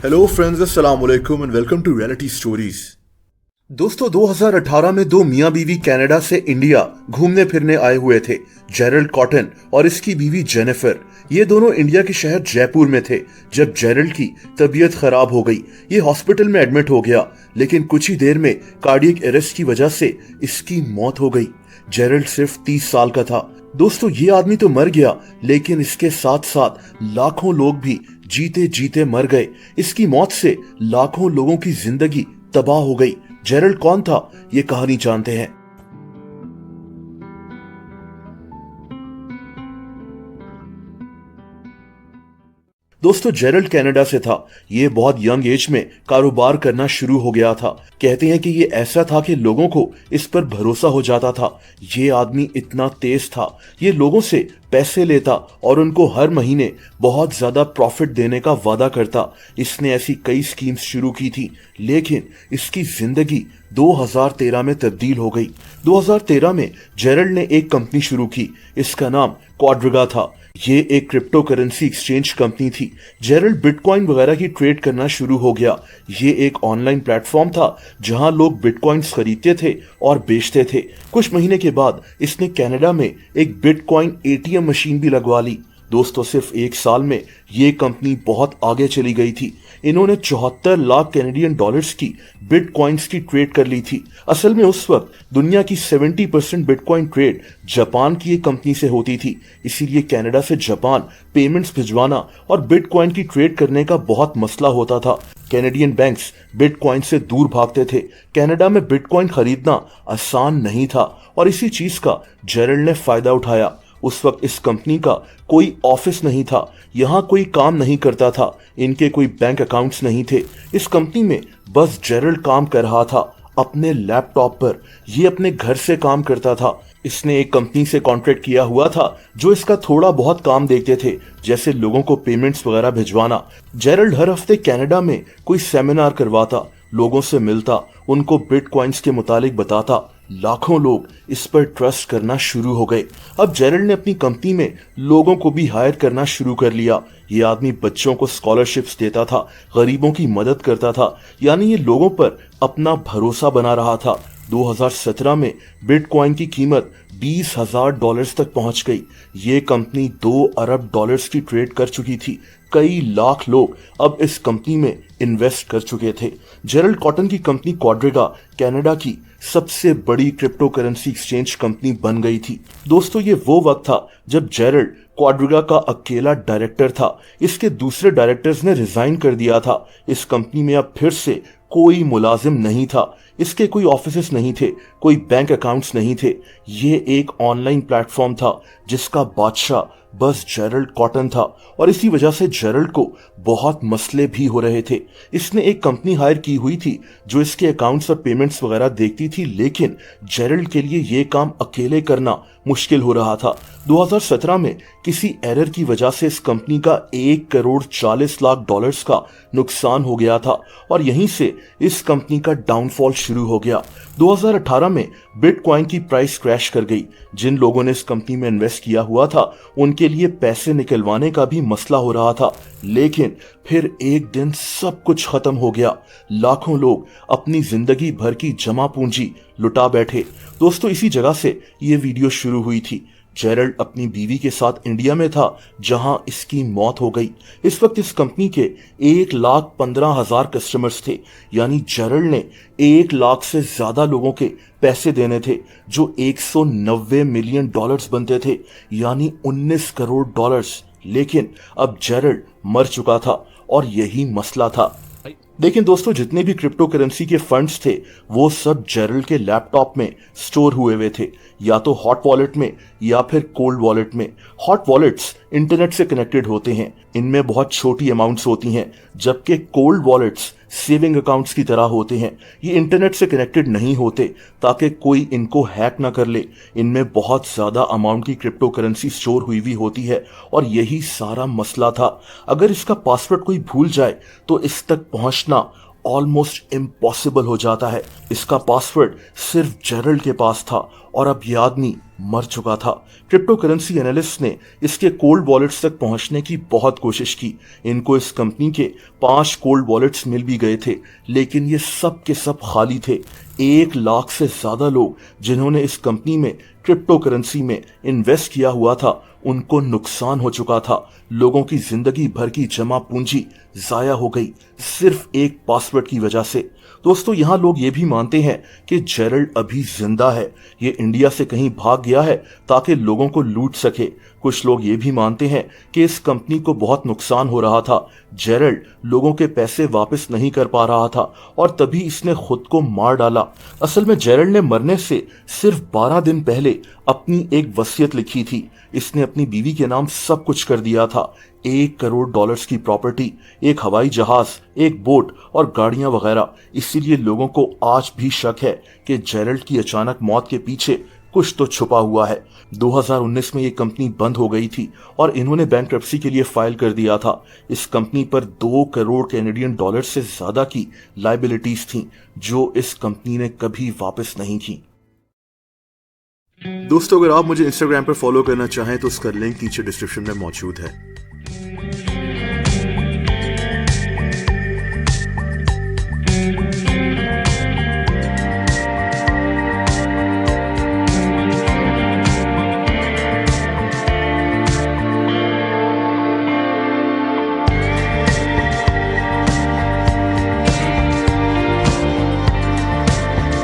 Hello friends, अस्सलाम वालेकुम and welcome to reality stories. दोस्तों, 2018 में दो मियां बीवी कनाडा से इंडिया घूमने फिरने आए हुए थे। जेरल्ड कॉटन और इसकी बीवी जेनिफर। ये दोनों इंडिया के शहर जयपुर में थे जब जेरल्ड की तबीयत खराब हो गई। ये हॉस्पिटल में एडमिट हो गया, लेकिन कुछ ही देर में कार्डियक अरेस्ट की वजह से इसकी मौत हो गई। जेरल्ड सिर्फ 30 साल का था। दोस्तों, ये आदमी तो मर गया, लेकिन इसके साथ साथ लाखों लोग भी जीते जीते मर गए। इसकी मौत से लाखों लोगों की जिंदगी तबाह हो गई। जेरल्ड कौन था, ये कहानी जानते हैं। दोस्तों, जेरल्ड कनाडा से था। ये बहुत यंग एज में कारोबार करना शुरू हो गया था। कहते हैं कि ये ऐसा था कि लोगों को इस पर भरोसा हो जाता था। ये आदमी इतना तेज था, ये लोगों से पैसे लेता और उनको हर महीने बहुत ज्यादा प्रॉफिट देने का वादा करता। इसने ऐसी कई स्कीम्स शुरू की थी, लेकिन इसकी जिंदगी 2013 में तब्दील हो गई। 2013 में जेरल्ड ने एक कंपनी शुरू की। इसका नाम क्वाड्रिगा था। ये एक क्रिप्टो करेंसी एक्सचेंज कंपनी थी। जेरल्ड बिटकॉइन वगैरह की ट्रेड करना शुरू हो गया। ये एक ऑनलाइन प्लेटफॉर्म था जहां लोग बिटकॉइंस खरीदते थे और बेचते थे। कुछ महीने के बाद इसने कनाडा में एक बिटकॉइन एटीएम मशीन भी लगवा ली। दोस्तों, सिर्फ एक साल में ये कंपनी बहुत आगे चली गई थी। इन्होंने 74 लाख कैनेडियन डॉलर्स की बिटकॉइंस की ट्रेड कर ली थी। असल में उस वक्त दुनिया की 70% बिटकॉइन ट्रेड जापान की एक कंपनी से होती थी। इसीलिए कनाडा से जापान पेमेंट्स भिजवाना और बिटकॉइन की ट्रेड करने का बहुत मसला होता था। कैनेडियन बैंक्स बिटकॉइन से दूर भागते थे। कनाडा में बिटकॉइन खरीदना आसान नहीं था और इसी चीज का जेरल्ड ने फायदा उठाया। उस वक्त इस कंपनी का कोई ऑफिस नहीं था, यहाँ कोई काम नहीं करता था, इनके कोई बैंक अकाउंट्स नहीं थे। इस कंपनी में बस जेरल्ड काम कर रहा था अपने लैपटॉप पर। ये अपने घर से काम करता था। इसने एक कंपनी से कॉन्ट्रैक्ट किया हुआ था जो इसका थोड़ा बहुत काम देखते थे, जैसे लोगों को पेमेंट्स वगैरह भिजवाना। जेरल्ड हर हफ्ते कनाडा में कोई सेमिनार करवाता, लोगों से मिलता, उनको बिटकॉइंस के मुतालिक बताता। लाखों लोग इस पर ट्रस्ट करना शुरू हो गए। अब जेरल्ड ने अपनी कंपनी में लोगों को भी हायर करना शुरू कर लिया। ये आदमी बच्चों को स्कॉलरशिप्स देता था, गरीबों की मदद करता था, यानी ये लोगों पर अपना भरोसा बना रहा था। 2017 में बिटकॉइन की कीमत $20,000 तक पहुंच गई। ये कंपनी 2 अरब डॉलर्स की ट्रेड कर चुकी थी। कई लाख लोग अब इस कंपनी में इन्वेस्ट कर चुके थे। जेरल्ड कॉटन की कंपनी क्वाड्रिगा कनाडा की सबसे बड़ी क्रिप्टो करेंसी एक्सचेंज कंपनी बन गई थी। दोस्तों, ये वो वक्त था जब जेरल्ड क्वाड्रिगा का अकेला डायरेक्टर था। इसके दूसरे डायरेक्टर्स ने रिजाइन कर दिया था। इस कंपनी में अब फिर से कोई मुलाजिम नहीं था। इसके कोई ऑफिसेस नहीं थे, कोई बैंक अकाउंट्स नहीं थे। ये एक ऑनलाइन प्लेटफॉर्म था जिसका बादशाह बस जेरल्ड कॉटन था और इसी वजह से जेरल्ड को बहुत मसले भी हो रहे थे। इसने एक कंपनी हायर की हुई थी जो इसके अकाउंट्स और पेमेंट्स वगैरह देखती थी, लेकिन जेरल्ड के लिए ये काम अकेले करना मुश्किल हो रहा था। 2017 में किसी एरर की वजह से इस कंपनी का 1 करोड़ 40 लाख डॉलर्स का नुकसान हो गया था और यहीं से इस कंपनी का डाउनफॉल शुरू हो गया। 2018 में बिटकॉइन की प्राइस क्रैश कर गई। जिन लोगों ने इस कंपनी में इन्वेस्ट किया हुआ था उनके लिए पैसे निकलवाने का भी मसला हो रहा था, लेकिन फिर एक दिन सब कुछ खत्म हो गया। लाखों लोग अपनी जिंदगी भर की जमा पूंजी लुटा बैठे। दोस्तों, इसी जगह से ये वीडियो शुरू हुई थी। जेरल्ड अपनी बीवी के साथ इंडिया में था जहां इसकी मौत हो गई। इस वक्त इस कंपनी के 1,15,000 कस्टमर्स थे, यानी जेरल्ड ने 1 लाख से ज्यादा लोगों के पैसे देने थे, जो 190 मिलियन डॉलर्स बनते थे, यानी 19 करोड़ डॉलर्स। लेकिन अब जेरल्ड मर चुका था और यही मसला था। लेकिन दोस्तों, जितने भी क्रिप्टो करेंसी के फंड्स थे वो सब जेरल्ड के लैपटॉप में स्टोर हुए थे, या तो हॉट वॉलेट में या फिर कोल्ड वॉलेट में। हॉट वॉलेट्स इंटरनेट से कनेक्टेड होते हैं, इनमें बहुत छोटी अमाउंट्स होती हैं, जबकि कोल्ड वॉलेट्स सेविंग अकाउंट्स की तरह होते हैं। ये इंटरनेट से कनेक्टेड नहीं होते ताकि कोई इनको हैक ना कर ले। इनमें बहुत ज्यादा अमाउंट की क्रिप्टो करेंसी स्टोर हुई भी होती है और यही सारा मसला था। अगर इसका पासवर्ड कोई भूल जाए तो इस तक पहुंचना ऑलमोस्ट इम्पॉसिबल हो जाता है। इसका पासवर्ड सिर्फ जेरल्ड के पास था और अब यह आदमी मर चुका था। क्रिप्टो करेंसी एनालिस्ट ने इसके कोल्ड वॉलेट्स तक पहुंचने की बहुत कोशिश की। इनको इस कंपनी के 5 कोल्ड वॉलेट्स मिल भी गए थे, लेकिन ये सब के सब खाली थे। 1 लाख से ज्यादा लोग जिन्होंने इस कंपनी में क्रिप्टो करेंसी में इन्वेस्ट किया हुआ था, उनको नुकसान हो चुका था। लोगों की जिंदगी भर की जमा पूंजी जाया हो गई सिर्फ एक पासवर्ड की वजह से। दोस्तों, यहां लोग ये भी मानते हैं कि जेरल्ड अभी जिंदा है। ये इंडिया से कहीं भाग गया है ताकि लोगों को लूट सके। कुछ लोग ये भी मानते हैं कि इस कंपनी को बहुत नुकसान हो रहा था, जेरल्ड लोगों के पैसे वापस नहीं कर पा रहा था और तभी इसने खुद को मार डाला। असल में जेरल्ड ने मरने से सिर्फ 12 दिन पहले अपनी एक वसीयत लिखी थी। इसने अपनी बीवी के नाम सब कुछ कर दिया था। $1 करोड़ की प्रॉपर्टी, एक हवाई जहाज, एक बोट और गाड़ियां वगैरह। इसीलिए लोगों को आज भी शक है कि जेरल्ड की अचानक मौत के पीछे कुछ तो छुपा हुआ है। 2019 में ये कंपनी बंद हो गई थी और इन्होंने बैंक्रप्सी के लिए फाइल कर दिया था। इस कंपनी पर 2 करोड़ कैनेडियन डॉलर से ज्यादा की लाइबिलिटीज थी, जो इस कंपनी ने कभी वापस नहीं की। दोस्तों, अगर आप मुझे इंस्टाग्राम पर फॉलो करना चाहें तो उसका लिंक नीचे डिस्क्रिप्शन में मौजूद है।